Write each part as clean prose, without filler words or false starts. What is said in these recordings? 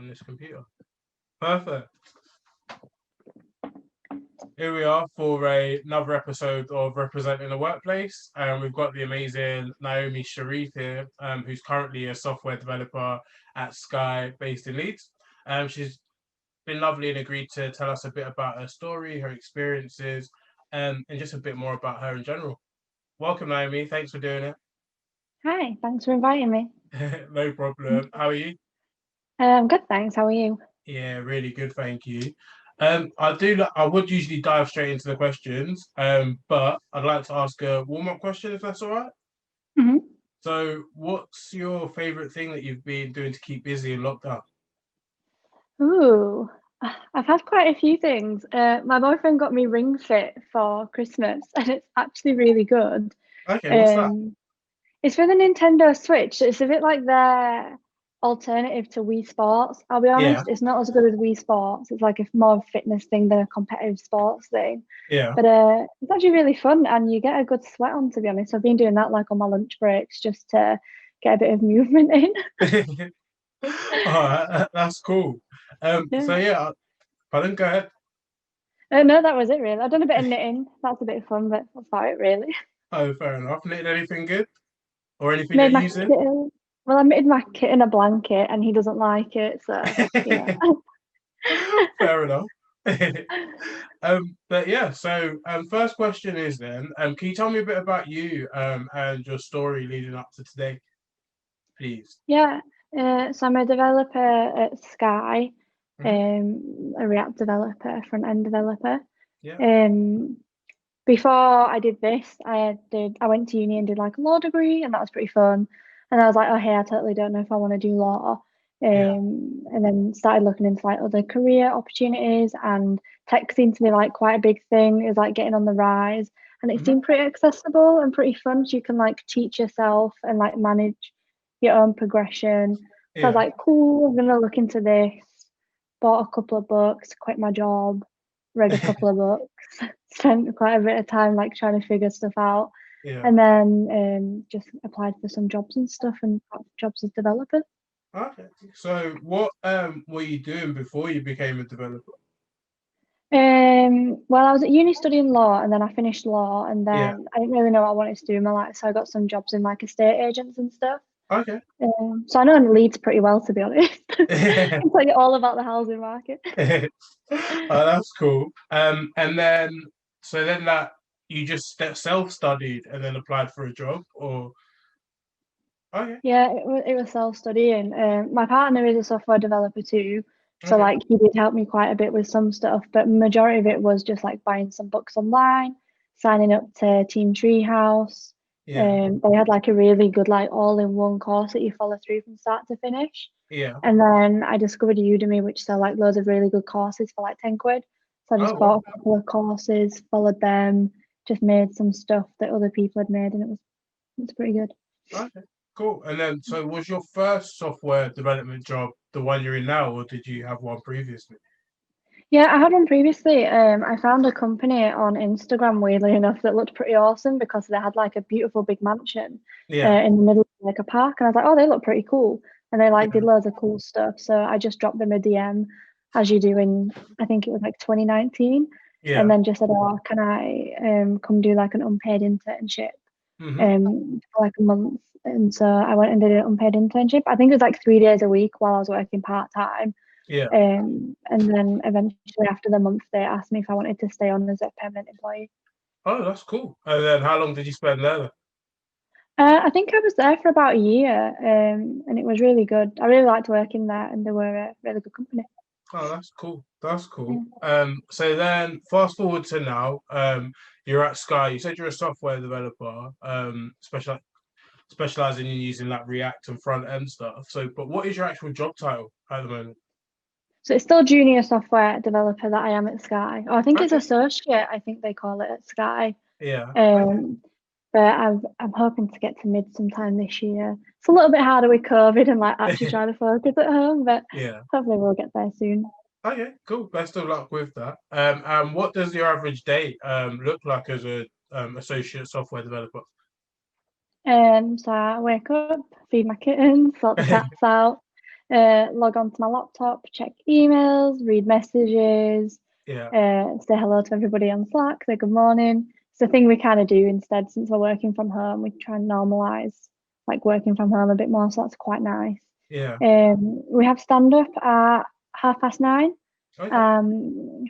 on this computer. Perfect. Here we are for another episode of Representing the Workplace. We've got the amazing Naomi Sharif here, who's currently a software developer at Sky based in Leeds. She's been lovely and agreed to tell us a bit about her story, her experiences, and just a bit more about her in general. Welcome, Naomi. Thanks for doing it. Hi, thanks for inviting me. No problem. How are you? Good, thanks. How are you? Yeah, really good, thank you. I would usually dive straight into the questions, but I'd like to ask a warm-up question if that's all right. hmm So, what's your favorite thing that you've been doing to keep busy in lockdown? Ooh, I've had quite a few things. My boyfriend got me Ring Fit for Christmas, and it's actually really good. Okay, what's that? Um, it's for the Nintendo Switch. It's a bit like their alternative to Wii Sports. I'll be Yeah, honest, it's not as good as Wii Sports. It's like a more fitness thing than a competitive sports thing. yeah. But it's actually really fun, and you get a good sweat on. To be honest, I've been doing that like on my lunch breaks just to get a bit of movement in. All right, that's cool. Yeah. So yeah, pardon, go ahead. No, that was it really. I've done a bit of knitting. That's a bit of fun, but that's about it really. Oh, fair enough. Knitting anything good or anything you're Made my using? kitten. Well, I made my kitten a blanket, and he doesn't like it. So yeah. Fair enough. But yeah, so first question is then, can you tell me a bit about you and your story leading up to today, please? Yeah. So I'm a developer at Sky, Hmm. a React developer, front end developer. Yeah. Um, Before I did this, I went to uni and did like a law degree, and that was pretty fun. And I was like, oh hey, I totally don't know if I want to do law. Yeah. And then started looking into like other career opportunities, and tech seemed to be like quite a big thing. It was like getting on the rise, and it Hmm. seemed pretty accessible and pretty fun. So you can like teach yourself and like manage your own progression. So I was Yeah. like, cool, I'm gonna look into this. Bought a couple of books, quit my job, read a couple of books, spent quite a bit of time like trying to figure stuff out, Yeah. and then just applied for some jobs and stuff and got jobs as developer. Okay. So what were you doing before you became a developer? Well, I was at uni studying law, and then I finished law, and Yeah. then I didn't really know what I wanted to do in my life, so I got some jobs in like estate agents and stuff. Okay. So I know Leeds pretty well, to be honest. I can tell you all about the housing market. Oh, that's cool. And then so then that you just self-studied and then applied for a job, or okay, Yeah, it was self-studying. My partner is a software developer too, so okay, like he did help me quite a bit with some stuff, but majority of it was just like buying some books online, signing up to Team Treehouse. yeah, They had like a really good like all-in-one course that you follow through from start to finish. yeah. And then I discovered Udemy, which sell like loads of really good courses for like 10 quid. So I Oh just wow. bought a couple of courses, followed them, just made some stuff that other people had made, and it was pretty good. Okay, cool. And then so was your first software development job the one you're in now, or did you have one previously? Yeah, I had one previously. I found a company on Instagram, weirdly enough, that looked pretty awesome because they had like a beautiful big mansion Yeah, in the middle of like a park, and I was like, oh, they look pretty cool, and they like yeah, did loads of cool stuff. So I just dropped them a DM, as you do in, I think it was like 2019, and yeah. then just said, oh, can I come do like an unpaid internship Mm-hmm. for like a month? And so I went and did an unpaid internship. I think it was like 3 days a week while I was working part time. Yeah. And then eventually after the month, they asked me if I wanted to stay on as a permanent employee. Oh, that's cool. And then how long did you spend there? I think I was there for about a year, and it was really good. I really liked working there, and they were a really good company. Oh, that's cool. That's Yeah. cool. So then fast forward to now, you're at Sky. You said you're a software developer, specializing in using like React and front end stuff. So, but what is your actual job title at the moment? So it's still junior software developer that I am at Sky. Oh, I think it's Okay. associate, I think they call it at Sky. Yeah. Okay. Um, but I'm hoping to get to mid sometime this year. It's a little bit harder with COVID and like actually trying to focus at home, but Yeah. hopefully we'll get there soon. Okay. Cool. Best of luck with that. And what does your average day look like as a associate software developer? So I wake up, feed my kittens, sort the cats out, log onto my laptop, check emails, read messages, Yeah. say hello to everybody on Slack, say good morning. It's the thing we kind of do instead since we're working from home. We try and normalize like working from home a bit more, so that's quite nice. Yeah. We have stand up at 9:30. Okay.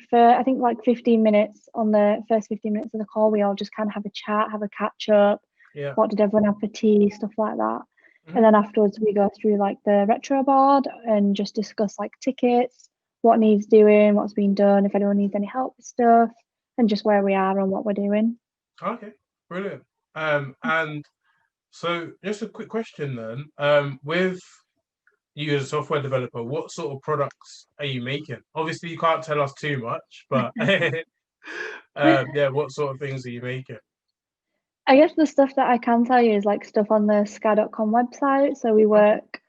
For I think like 15 minutes on the first 15 minutes of the call, we all just kind of have a chat, have a catch up. Yeah. What did everyone have for tea, stuff like that. And Mhm. then afterwards, we go through like the retro board and just discuss like tickets, what needs doing, what's been done, if anyone needs any help with stuff, and just where we are and what we're doing. Okay. Brilliant. And so just a quick question then. With you as a software developer, what sort of products are you making? Obviously, you can't tell us too much, but yeah, what sort of things are you making? I guess the stuff that I can tell you is like stuff on the sky.com website. So we Okay. work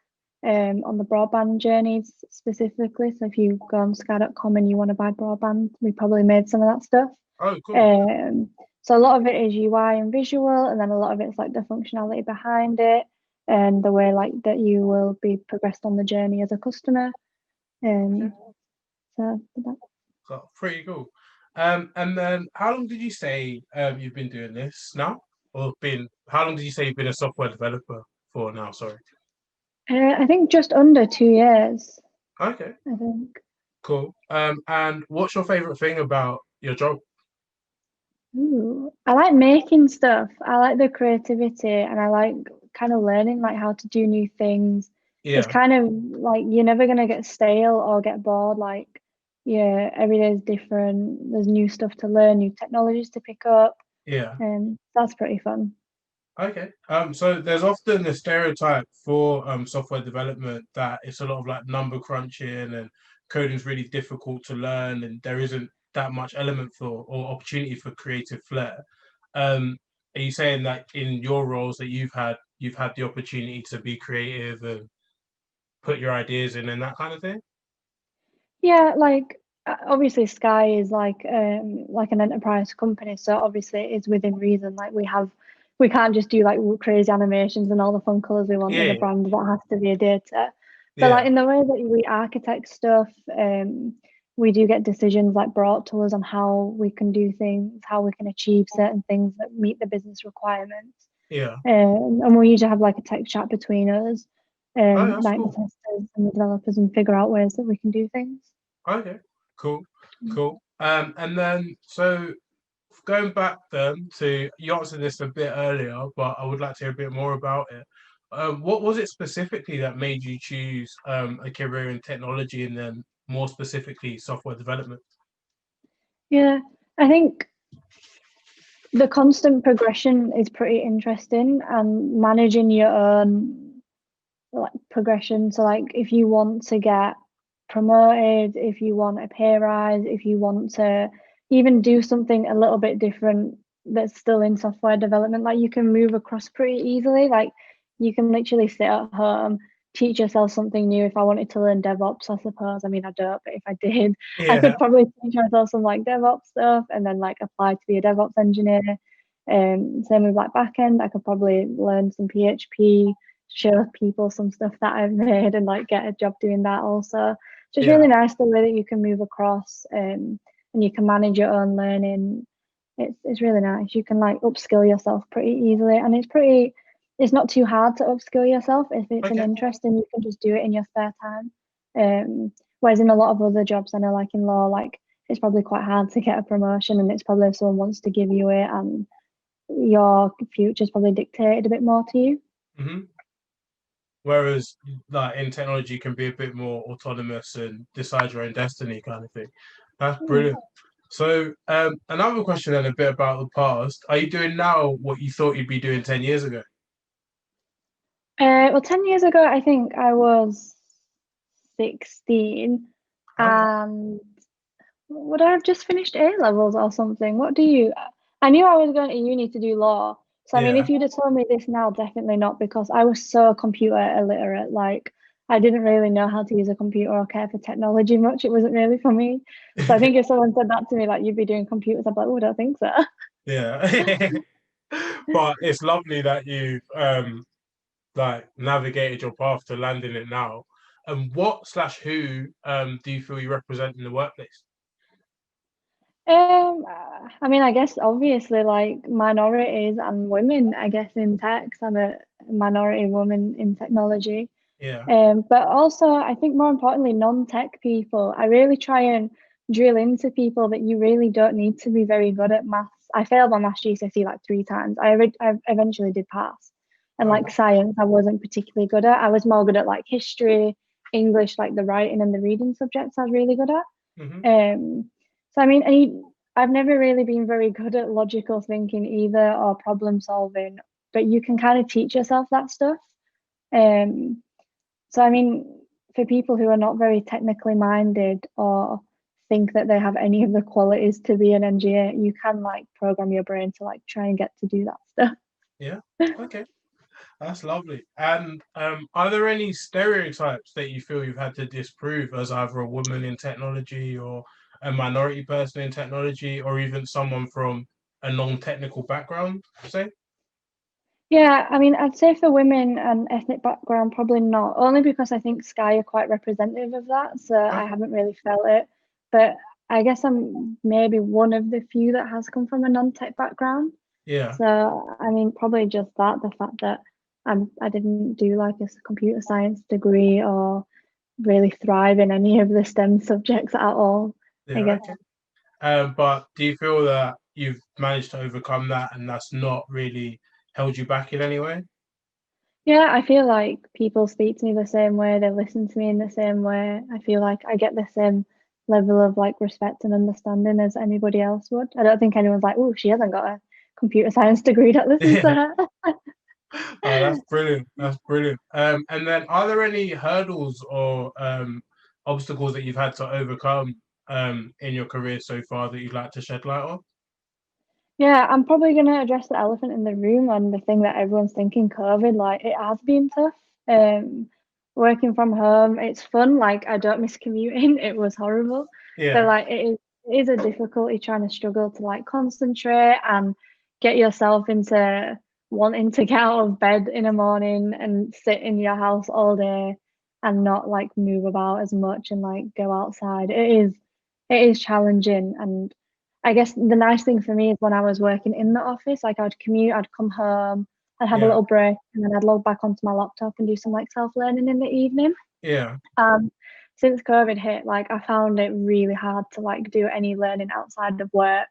on the broadband journeys specifically. So if you go on sky.com and you want to buy broadband, we probably made some of that stuff. Oh, cool. Um, so a lot of it is UI and visual, and then a lot of it's like the functionality behind it and the way like that you will be progressed on the journey as a customer. Okay. Um, so So pretty cool. And then how long did you say you've been doing this now? Or been how long did you say you've been a software developer for now? Sorry. I think just under 2 years. Okay, I think. cool. And what's your favorite thing about your job? Ooh, I like making stuff. I like the creativity and I like kind of learning like how to do new things. It's Yeah, kind of like you're never gonna get stale or get bored. Like, yeah, every day is different. There's new stuff to learn, new technologies to pick up, yeah. and that's pretty fun. Okay. So there's often the stereotype for software development that it's a lot of like number crunching and coding is really difficult to learn and there isn't that much element for or opportunity for creative flair. Um, are you saying that in your roles that you've had the opportunity to be creative and put your ideas in and that kind of thing? Yeah, like obviously Sky is like an enterprise company, so obviously it's within reason. Like we can't just do like crazy animations and all the fun colors we want in Yeah, the brand. That has to be a data. But like yeah, in the way that we architect stuff, we do get decisions like brought to us on how we can do things, how we can achieve certain things that meet the business requirements. yeah. And we usually have like a tech chat between us, Oh, that's like the cool. testers and the developers, and figure out ways that we can do things. Okay, cool, cool. And then so going back then to you answered this a bit earlier, but I would like to hear a bit more about it. What was it specifically that made you choose a career in technology and then more specifically software development? Yeah, I think the constant progression is pretty interesting and managing your own like progression. So like if you want to get promoted, if you want a pay rise, if you want to even do something a little bit different that's still in software development, like you can move across pretty easily. Like you can literally sit at home, teach yourself something new. If I wanted to learn DevOps, I suppose. I mean, I don't, but if I did, I Yeah, could probably teach myself some like DevOps stuff and then like apply to be a DevOps engineer. Same with like backend, I could probably learn some PHP, show people some stuff that I've made and like get a job doing that also. So it's yeah. really nice the way that you can move across and you can manage your own learning. It's really nice. You can like upskill yourself pretty easily and it's not too hard to upskill yourself if it's an Okay. interest and you can just do it in your spare time. Whereas in a lot of other jobs I know like in law, like it's probably quite hard to get a promotion and it's probably if someone wants to give you it and your future's probably dictated a bit more to you. Hmm. Whereas like in technology you can be a bit more autonomous and decide your own destiny kind of thing. That's brilliant. So another question then a bit about the past. Are you doing now what you thought you'd be doing 10 years ago? Well, 10 years ago, I think I was 16 Okay. and would I have just finished A levels or something? What do you? I knew I was going to uni to do law. So, I mean, Yeah. if you'd have told me this now, definitely not because I was so computer illiterate. Like, I didn't really know how to use a computer or care for technology much. It wasn't really for me. So, I think if someone said that to me, like, you'd be doing computers, I'd be like, oh, I don't think so. Yeah. But it's lovely that you've like navigated your path to landing it now. what slash who do you feel you represent in the workplace? I mean, I guess obviously like minorities and women, I guess in tech, 'cause I'm a minority woman in technology. Yeah. But also I think more importantly, non-tech people, I really try and drill into people that you really don't need to be very good at maths. I failed my maths GCSE like 3 times. I eventually did pass. And Oh, like science, I wasn't particularly good at. I was more good at like history, English, like the writing and the reading subjects I was really good at. hmm. So I mean, I've never really been very good at logical thinking either or problem solving, but you can kind of teach yourself that stuff. Um, so I mean, for people who are not very technically minded or think that they have any of the qualities to be an engineer, you can like program your brain to like try and get to do that Yeah. stuff. Okay. That's lovely. And are there any stereotypes that you feel you've had to disprove as either a woman in technology or a minority person in technology or even someone from a non-technical background, say? Yeah, I mean, I'd say for women and ethnic background, probably not, only because I think Sky are quite representative of that, so I Okay. haven't really felt it. But I guess I'm maybe one of the few that has come from a non-tech background. Yeah. So, I mean, probably just that, the fact that I didn't do like a computer science degree or really thrive in any of the STEM subjects at all, I Yeah. guess. Okay. But do you feel that you've managed to overcome that and that's not really held you back in any way? Yeah, I feel like people speak to me the same way, they listen to me in the same way. I feel like I get the same level of like respect and understanding as anybody else would. I don't think anyone's like, oh, she hasn't got a computer science degree that listens to Yeah. her. Oh, that's brilliant. That's brilliant. And then are there any hurdles or obstacles that you've had to overcome in your career so far that you'd like to shed light on? Yeah, I'm probably gonna address the elephant in the room and the thing that everyone's thinking, COVID, like it has been tough. Um, Working from home, it's fun, like I don't miss commuting, it was horrible. But Yeah. like it is a difficulty trying to struggle to like concentrate and get yourself into wanting to get out of bed in the morning and sit in your house all day and not like move about as much and like go outside. It is challenging, and I guess the nice thing for me is when I was working in the office, like I'd commute, I'd come home, I'd have a Yeah. little break, and then I'd log back onto my laptop and do some like self-learning in the evening. Yeah. Um, since COVID hit, like I found it really hard to like do any learning outside of work.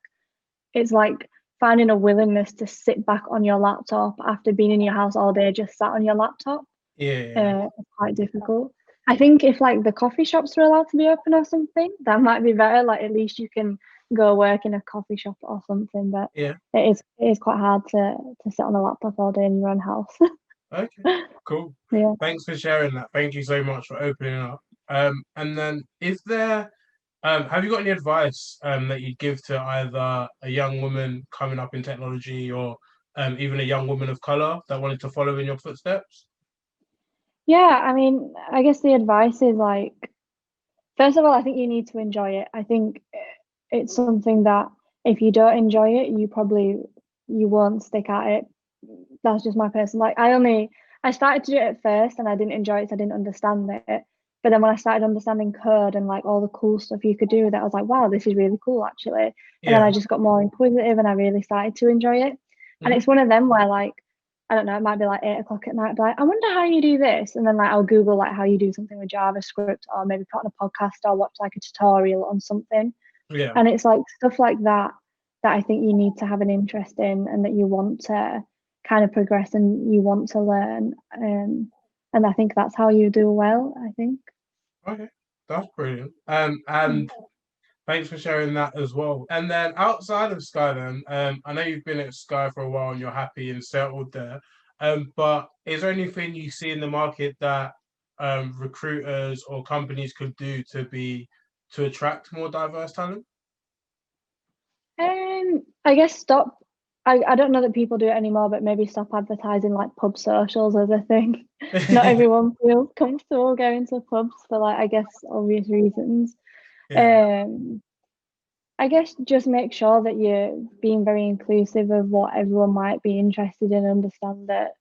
It's like finding a willingness to sit back on your laptop after being in your house all day, just sat on your laptop. Yeah. Yeah. It's quite difficult. I think if like the coffee shops were allowed to be open or something, that might be better. Like at least you can go work in a coffee shop or something. But Yeah. it is quite hard to sit on a laptop all day in your own house. Okay. Cool. Yeah. Thanks for sharing that. Thank you so much for opening up. And then is there have you got any advice that you'd give to either a young woman coming up in technology or even a young woman of color that wanted to follow in your footsteps? Yeah, I mean, I guess the advice is like, first of all, I think you need to enjoy it. I think it's something that if you don't enjoy it, you won't stick at it. That's just my person. Like I started to do it at first and I didn't enjoy it, so I didn't understand it. But then when I started understanding code and like all the cool stuff you could do with it, I was like, wow, this is really cool actually. And then I Yeah. just got more inquisitive and I really started to enjoy it. And Hmm. it's one of them where like I don't know, it might be like 8 o'clock at night, but like, I wonder how you do this. And then like I'll Google like how you do something with JavaScript or maybe put on a podcast or watch like a tutorial on something. Yeah. And it's like stuff like that that I think you need to have an interest in and that you want to kind of progress and you want to learn. And I think that's how you do well, I think. Okay. That's brilliant. And thanks for sharing that as well. And then outside of Sky, then, I know you've been at Sky for a while and you're happy and settled there. But is there anything you see in the market that recruiters or companies could do to attract more diverse talent? I guess stop. I don't know that people do it anymore, but maybe stop advertising like pub socials as a thing. Not everyone feels comfortable going to pubs for like I guess obvious reasons. Yeah. Um, I guess just make sure that you're being very inclusive of what everyone might be interested in. Understand that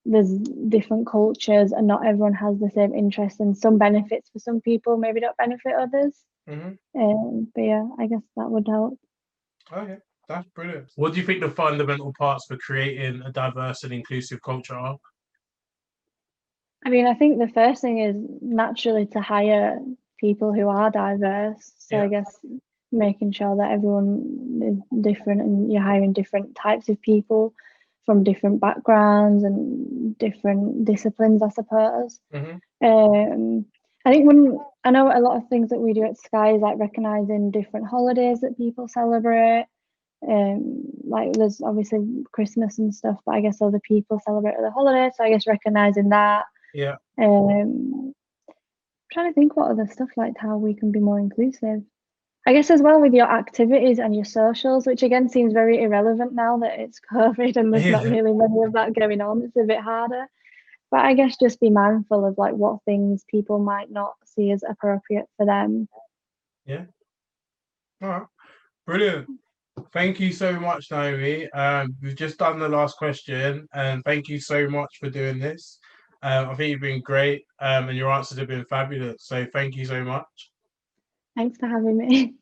there's different cultures and not everyone has the same interests, and some benefits for some people maybe don't benefit others. But yeah, I guess that would help. Okay, that's brilliant. What do you think the fundamental parts for creating a diverse and inclusive culture are? I mean, I think the first thing is naturally to hire people who are diverse. So I Yeah. guess making sure that everyone is different and you're hiring different types of people from different backgrounds and different disciplines, I suppose. Mm-hmm. I think when I know a lot of things that we do at Sky is like recognizing different holidays that people celebrate. Like there's obviously Christmas and stuff, but I guess other people celebrate other holidays. So I guess recognizing that. Yeah. Um, trying to think what other stuff like how we can be more inclusive. I guess as well with your activities and your socials, which again seems very irrelevant now that it's COVID and there's not Yeah. really many of that going on. It's a bit harder. But I guess just be mindful of like what things people might not see as appropriate for them. Yeah. All right. Brilliant. Thank you so much, Naomi. We've just done the last question, and thank you so much for doing this. I think you've been great, and your answers have been fabulous. So thank you so much. Thanks for having me.